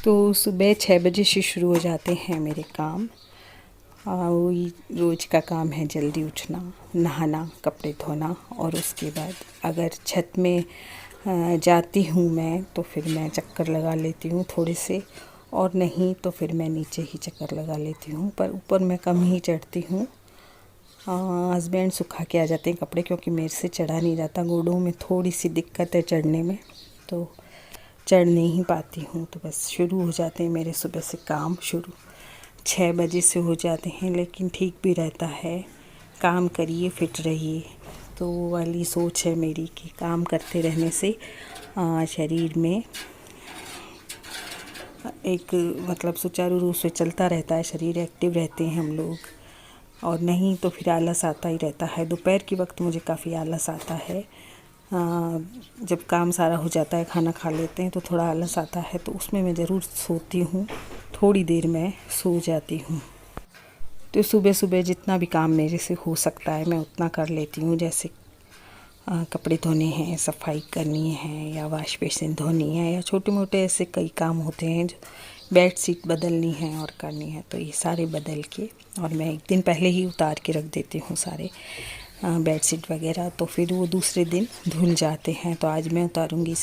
तो सुबह 6 बजे से शुरू हो जाते हैं मेरे काम। वही रोज़ का काम है, जल्दी उठना, नहाना, कपड़े धोना और उसके बाद अगर छत में जाती हूँ मैं तो फिर मैं चक्कर लगा लेती हूँ थोड़े से, और नहीं तो फिर मैं नीचे ही चक्कर लगा लेती हूँ। पर ऊपर मैं कम ही चढ़ती हूँ। हस्बैंड सुखा के आ जाते हैं कपड़े, क्योंकि मेरे से चढ़ा नहीं जाता। घोड़ों में थोड़ी सी दिक्कत है चढ़ने में, तो चढ़ नहीं पाती हूँ। तो बस शुरू हो जाते हैं मेरे सुबह से काम शुरू। 6 बजे से हो जाते हैं, लेकिन ठीक भी रहता है। काम करिए, फिट रहिए, तो वो वाली सोच है मेरी कि काम करते रहने से शरीर में एक मतलब सुचारू रूप से चलता रहता है, शरीर एक्टिव रहते हैं हम लोग। और नहीं तो फिर आलस आता ही रहता है। दोपहर के वक्त मुझे काफ़ी आलस आता है। जब काम सारा हो जाता है, खाना खा लेते हैं, तो थोड़ा आलस आता है, तो उसमें मैं ज़रूर सोती हूँ। थोड़ी देर में सो जाती हूँ। तो सुबह सुबह जितना भी काम मेरे से हो सकता है मैं उतना कर लेती हूँ। जैसे कपड़े धोने हैं, सफाई करनी है, या वाश बेसिन धोनी है, या छोटे मोटे ऐसे कई काम होते हैं जो बेड शीट बदलनी है और करनी है, तो ये सारे बदल के और मैं एक दिन पहले ही उतार के रख देती हूँ सारे बेड शीट वगैरह, तो फिर वो दूसरे दिन धुल जाते हैं। तो आज मैं उतारूँगी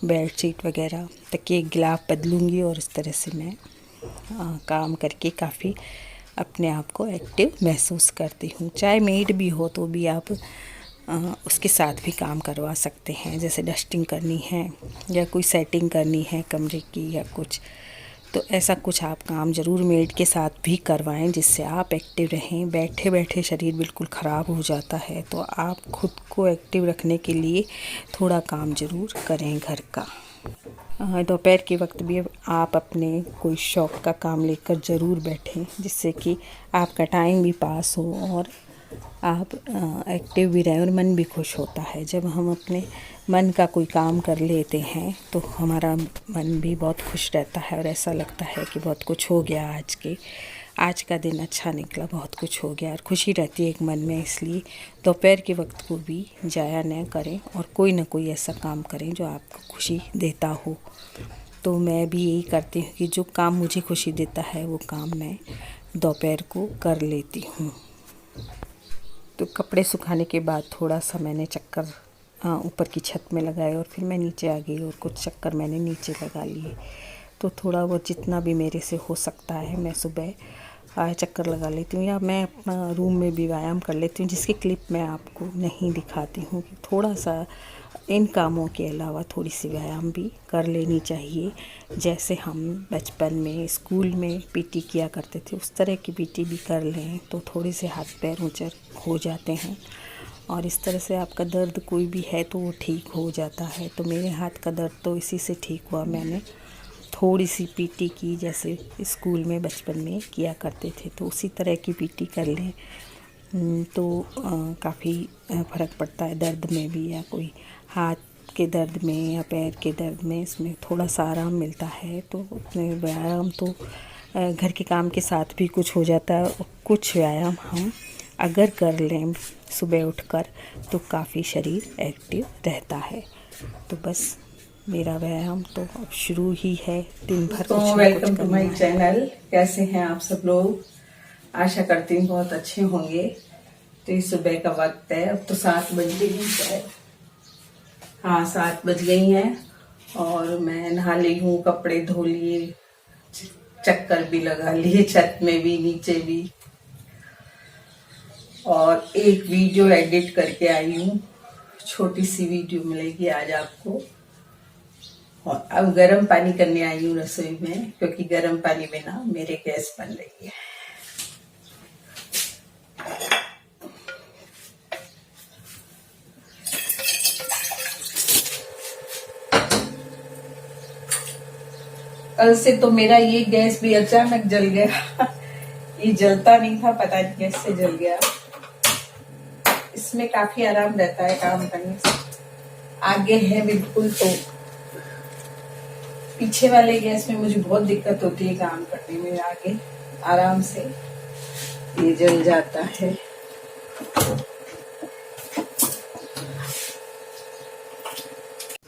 बेड शीट वगैरह, तकिए गिलाफ बदलूँगी, और इस तरह से मैं काम करके काफ़ी अपने आप को एक्टिव महसूस करती हूँ। चाहे मेड भी हो तो भी आप उसके साथ भी काम करवा सकते हैं। जैसे डस्टिंग करनी है या कोई सेटिंग करनी है कमरे की या कुछ, तो ऐसा कुछ आप काम ज़रूर मेड के साथ भी करवाएं, जिससे आप एक्टिव रहें। बैठे बैठे शरीर बिल्कुल ख़राब हो जाता है, तो आप खुद को एक्टिव रखने के लिए थोड़ा काम ज़रूर करें घर का। दोपहर के वक्त भी आप अपने कोई शौक़ का काम लेकर ज़रूर बैठें, जिससे कि आपका टाइम भी पास हो और आप एक्टिव भी रहें, और मन भी खुश होता है। जब हम अपने मन का कोई काम कर लेते हैं तो हमारा मन भी बहुत खुश रहता है, और ऐसा लगता है कि बहुत कुछ हो गया आज का दिन अच्छा निकला, बहुत कुछ हो गया, और खुशी रहती है एक मन में। इसलिए दोपहर के वक्त को भी ज़ाया न करें और कोई ना कोई ऐसा काम करें जो आपको खुशी देता हो। तो मैं भी यही करती हूँ कि जो काम मुझे खुशी देता है वो काम मैं दोपहर को कर लेती हूँ। तो कपड़े सुखाने के बाद थोड़ा सा मैंने चक्कर ऊपर की छत में लगाए, और फिर मैं नीचे आ गई और कुछ चक्कर मैंने नीचे लगा लिए। तो थोड़ा बहुत जितना भी मेरे से हो सकता है मैं सुबह चक्कर लगा लेती हूँ, या मैं अपना रूम में भी व्यायाम कर लेती हूँ, जिसकी क्लिप मैं आपको नहीं दिखाती हूँ। कि थोड़ा सा इन कामों के अलावा थोड़ी सी व्यायाम भी कर लेनी चाहिए। जैसे हम बचपन में स्कूल में पीटी किया करते थे, उस तरह की पीटी भी कर लें तो थोड़े से हाथ पैर ऊंचर हो जाते हैं, और इस तरह से आपका दर्द कोई भी है तो वो ठीक हो जाता है। तो मेरे हाथ का दर्द तो इसी से ठीक हुआ। मैंने थोड़ी सी पीटी की, जैसे स्कूल में बचपन में किया करते थे, तो उसी तरह की पीटी कर लें तो काफ़ी फ़र्क पड़ता है दर्द में भी, या कोई हाथ के दर्द में या पैर के दर्द में, इसमें थोड़ा सा आराम मिलता है। तो अपने व्यायाम तो घर के काम के साथ भी कुछ हो जाता है, और कुछ व्यायाम हम अगर कर लें सुबह उठकर तो काफ़ी शरीर एक्टिव रहता है। तो बस मेरा व्यायाम तो अब शुरू ही है, दिन भर कुछ ना कुछ वेलकम टू माय चैनल। कैसे हैं आप सब लोग? आशा करती हूँ बहुत अच्छे होंगे। तो ये सुबह का वक्त है, अब तो 7 बज गई है। हाँ, 7 बज गई हैं, और मैं नहा ली हूँ, कपड़े धो लिए, चक्कर भी लगा लिए, छत में भी नीचे भी, और एक वीडियो एडिट करके आई हूँ। छोटी सी वीडियो मिलेगी आज आपको। और अब गर्म पानी करने आई हूँ रसोई में, क्योंकि गर्म पानी में ना मेरे गैस बन रही है। कल से तो मेरा ये गैस भी अचानक जल गया। ये जलता नहीं था, पता नहीं कैसे जल गया। इसमें काफी आराम रहता है काम करने से। आगे है बिल्कुल, तो पीछे वाले गैस में मुझे बहुत दिक्कत होती है काम करने में। आगे आराम से ये जल जाता है।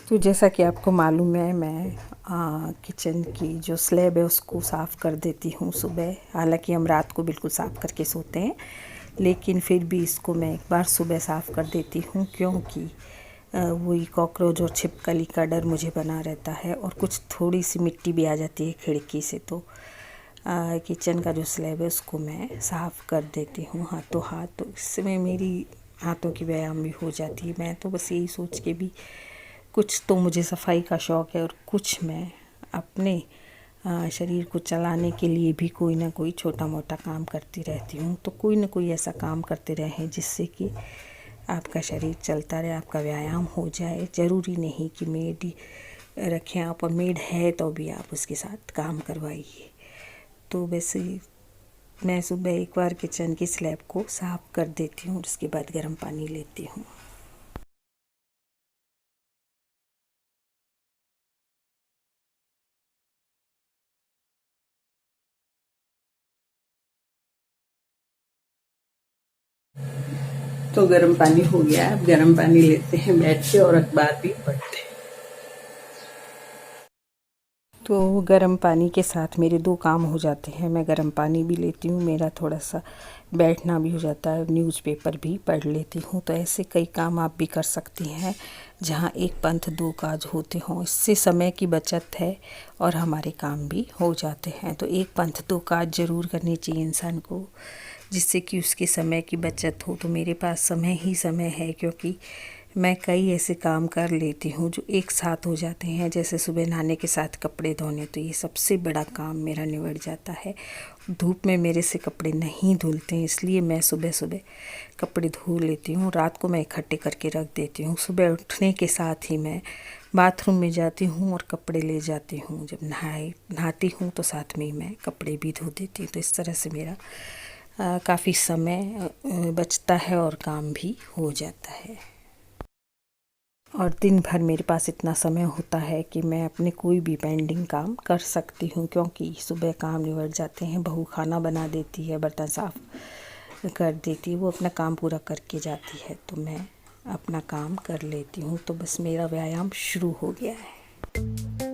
तो जैसा कि आपको मालूम है, मैं किचन की जो स्लैब है उसको साफ़ कर देती हूँ सुबह। हालांकि हम रात को बिल्कुल साफ़ करके सोते हैं, लेकिन फिर भी इसको मैं एक बार सुबह साफ़ कर देती हूँ, क्योंकि वही कॉकरोच और छिपकली का डर मुझे बना रहता है, और कुछ थोड़ी सी मिट्टी भी आ जाती है खिड़की से, तो किचन का जो स्लैब है उसको मैं साफ़ कर देती हूँ हाथों हाथ। तो इसमें मेरी हाथों की व्यायाम भी हो जाती है। मैं तो बस यही सोच के भी, कुछ तो मुझे सफाई का शौक़ है और कुछ मैं अपने शरीर को चलाने के लिए भी कोई ना कोई छोटा मोटा काम करती रहती हूँ। तो कोई ना कोई ऐसा काम करते रहें जिससे कि आपका शरीर चलता रहे, आपका व्यायाम हो जाए। ज़रूरी नहीं कि मेड रखें आप, और मेड है तो भी आप उसके साथ काम करवाइए। तो वैसे मैं सुबह एक बार किचन की स्लैब को साफ़ कर देती हूँ, उसके बाद गर्म पानी लेती हूँ। तो गर्म पानी हो गया, अब गर्म पानी लेते हैं बैठ के और अखबार भी पढ़ते हैं। तो गर्म पानी के साथ मेरे दो काम हो जाते हैं। मैं गर्म पानी भी लेती हूँ, मेरा थोड़ा सा बैठना भी हो जाता है, न्यूज़पेपर भी पढ़ लेती हूँ। तो ऐसे कई काम आप भी कर सकती हैं जहाँ एक पंथ दो काज होते हों। इससे समय की बचत है और हमारे काम भी हो जाते हैं। तो एक पंथ दो काज ज़रूर करनी चाहिए इंसान को, जिससे कि उसके समय की बचत हो। तो मेरे पास समय ही समय है, क्योंकि मैं कई ऐसे काम कर लेती हूँ जो एक साथ हो जाते हैं। जैसे सुबह नहाने के साथ कपड़े धोने, तो ये सबसे बड़ा काम मेरा निबट जाता है। धूप में मेरे से कपड़े नहीं धुलते हैं, इसलिए मैं सुबह सुबह कपड़े धो लेती हूँ। रात को मैं इकट्ठे करके रख देती हूँ। सुबह उठने के साथ ही मैं बाथरूम में जाती हूँ और कपड़े ले जाती हूँ। जब नहाती हूँ तो साथ में ही मैं कपड़े भी धो देती हूँ। तो इस तरह से मेरा काफ़ी समय बचता है और काम भी हो जाता है। और दिन भर मेरे पास इतना समय होता है कि मैं अपने कोई भी पेंडिंग काम कर सकती हूँ, क्योंकि सुबह काम निबट जाते हैं। बहू खाना बना देती है, बर्तन साफ़ कर देती है, वो अपना काम पूरा करके जाती है, तो मैं अपना काम कर लेती हूँ। तो बस मेरा व्यायाम शुरू हो गया है।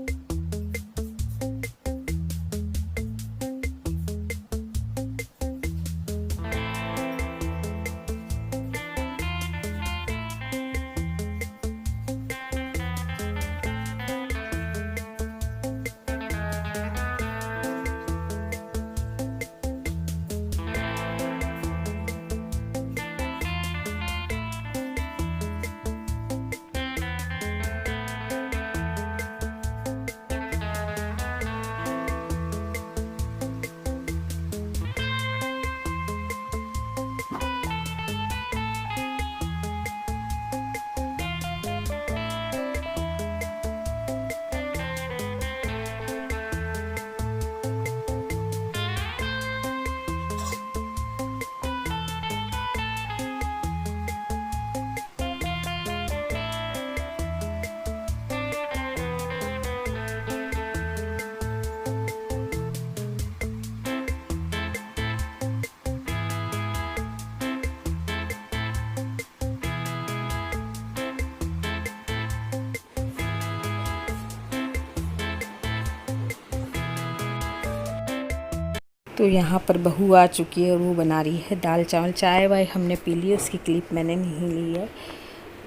तो यहाँ पर बहू आ चुकी है और वो बना रही है दाल चावल। चाय वाय हमने पी ली, उसकी क्लिप मैंने नहीं ली है।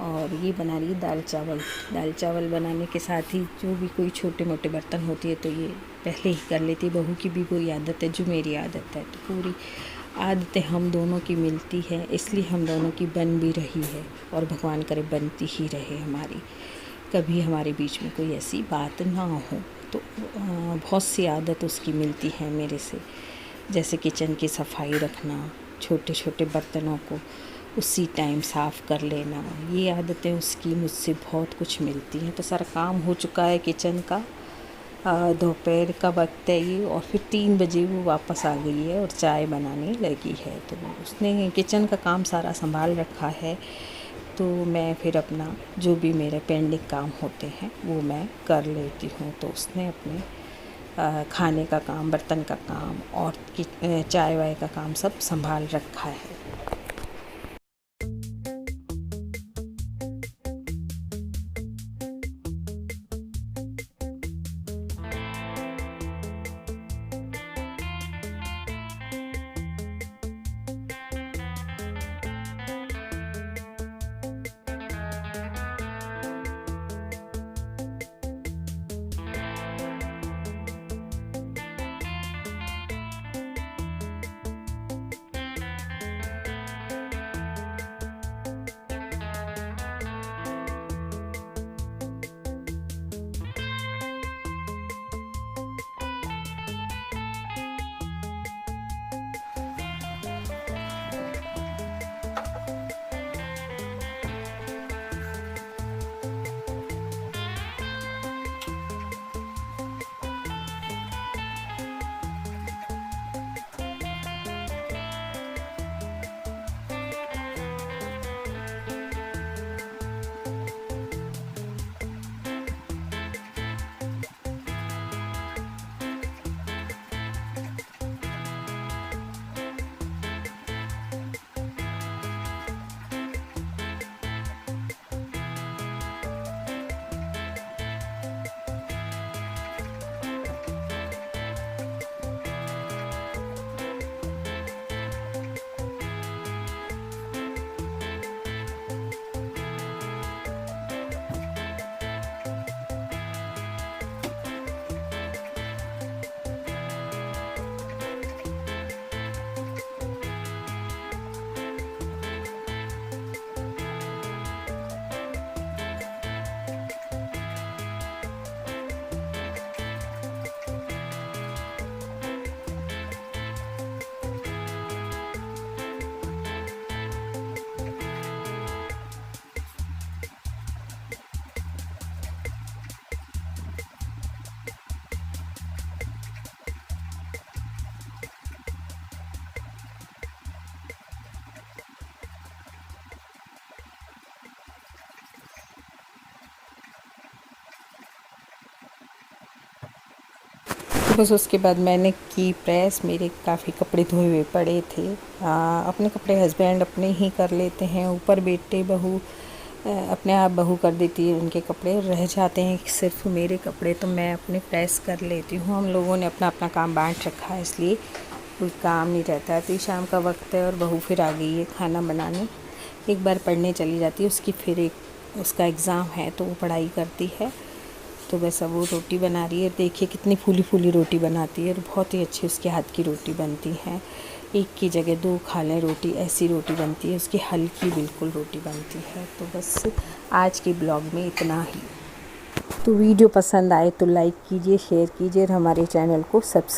और ये बना रही है दाल चावल। दाल चावल बनाने के साथ ही जो भी कोई छोटे मोटे बर्तन होती है तो ये पहले ही कर लेती है। बहू की भी वही आदत है जो मेरी आदत है, तो पूरी आदतें हम दोनों की मिलती है, इसलिए हम दोनों की बन भी रही है और भगवान करे बनती ही रहे हमारी। कभी हमारे बीच में कोई ऐसी बात ना हो। तो बहुत सी आदत उसकी मिलती है मेरे से, जैसे किचन की सफाई रखना, छोटे छोटे बर्तनों को उसी टाइम साफ़ कर लेना, ये आदतें उसकी मुझसे बहुत कुछ मिलती हैं। तो सारा काम हो चुका है किचन का, दोपहर का वक्त है ये, और फिर 3 बजे वो वापस आ गई है और चाय बनाने लगी है। तो उसने किचन का काम सारा संभाल रखा है। तो मैं फिर अपना जो भी मेरे पेंडिंग काम होते हैं वो मैं कर लेती हूँ। तो उसने अपने खाने का काम, बर्तन का काम और चाय वाय का काम सब संभाल रखा है। तो बस उसके बाद मैंने की प्रेस। मेरे काफ़ी कपड़े धोए हुए पड़े थे। अपने कपड़े हस्बैंड अपने ही कर लेते हैं, ऊपर बेटे बहू अपने आप बहू कर देती है, उनके कपड़े रह जाते हैं सिर्फ मेरे कपड़े तो मैं अपने प्रेस कर लेती हूँ। हम लोगों ने अपना अपना काम बांट रखा है, इसलिए कोई काम नहीं रहता है। तो शाम का वक्त है और बहू फिर आ गई है खाना बनाने। एक बार पढ़ने चली जाती है, उसकी फिर एक उसका एग्ज़ाम है तो वो पढ़ाई करती है। तो बस अब वो रोटी बना रही है। देखिए कितनी फूली फूली रोटी बनाती है और बहुत ही अच्छी उसके हाथ की रोटी बनती है। एक की जगह 2 खा लें रोटी, ऐसी रोटी बनती है उसकी, हल्की बिल्कुल रोटी बनती है। तो बस आज के ब्लॉग में इतना ही। तो वीडियो पसंद आए तो लाइक कीजिए, शेयर कीजिए और हमारे चैनल को सब्सक्राइब